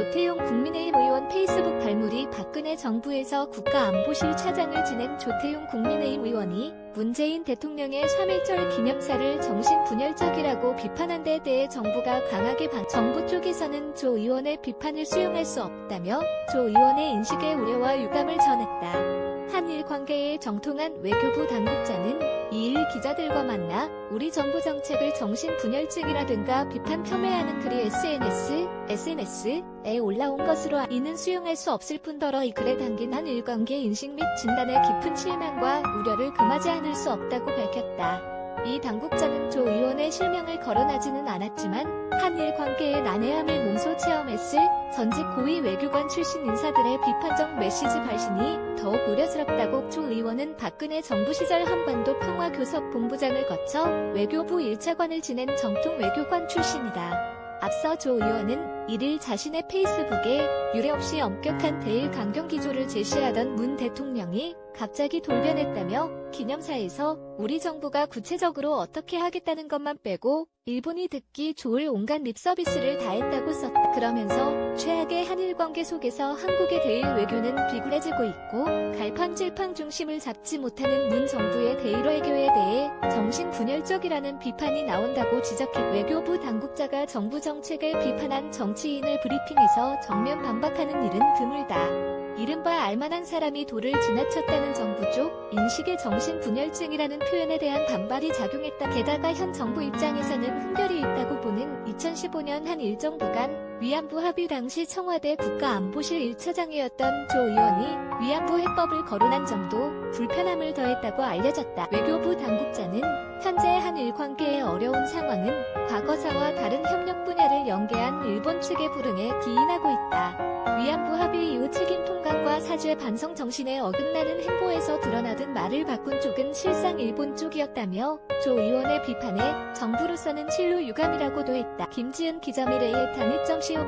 조태용 국민의힘 의원 페이스북 발물이 박근혜 정부에서 국가안보실 차장을 지낸 조태용 국민의힘 의원이 문재인 대통령의 3.1절 기념사를 정신분열적이라고 비판한 데 대해 정부가 강하게 정부 쪽에서는 조 의원의 비판을 수용할 수 없다며 조 의원의 인식에 우려와 유감을 전했다. 한일 관계에 정통한 외교부 당국자는 2일 기자들과 만나 우리 정부 정책을 정신분열증이라든가 비판 폄훼하는 글이 SNS에 올라온 것으로 이는 수용할 수 없을 뿐더러 이 글에 담긴 한일 관계 인식 및 진단의 깊은 실망과 우려를 금하지 않을 수 없다고 밝혔다. 이 당국자는 조 의원의 실명을 거론하지는 않았지만 한일 관계의 난해함을 몸소 체험했을 전직 고위 외교관 출신 인사들의 비판적 메시지 발신이 더욱 우려스럽다고 조 의원은 박근혜 정부 시절 한반도 평화교섭본부장을 거쳐 외교부 1차관을 지낸 정통 외교관 출신이다. 앞서 조 의원은 1일 자신의 페이스북에 유례없이 엄격한 대일 강경 기조를 제시하던 문 대통령이 갑자기 돌변했다며 기념사에서 우리 정부가 구체적으로 어떻게 하겠다는 것만 빼고 일본이 듣기 좋을 온갖 립서비스를 다했다고 썼다. 그러면서 최악의 한일 관계 속에서 한국의 대일 외교는 비굴해지고 있고 갈팡질팡 중심을 잡지 못하는 문 정부의 대일 외교에 대해 정신분열적이라는 비판이 나온다고 지적해 외교부 당국자가 정부 정책을 비판한 정치인을 브리핑에서 정면 반박하는 일은 드물다. 이른바 알만한 사람이 도를 지나쳤다는 정부 쪽 인식의 정신분열증이라는 표현에 대한 반발이 작용했다. 게다가 현 정부 입장에서는 흠결이 있다고 보는 2015년 한 일정부 간 위안부 합의 당시 청와대 국가안보실 1차장이었던 조 의원이 위안부 해법을 거론한 점도 불편함을 더했다고 알려졌다. 외교부 당국자는 현재 한일 관계의 어려운 상황은 과거사와 다른 협력 분야를 연계한 일본 측의 불응에 기인하고 있다. 위안부 합의 이후 책임 통감과 사죄 반성 정신에 어긋나는 행보에서 드러나듯 말을 바꾼 쪽은 실상 일본 쪽이었다며 조 의원의 비판에 정부로서는 진로 유감이라고도 했다. 김지은 기자 미래의 단일정 시호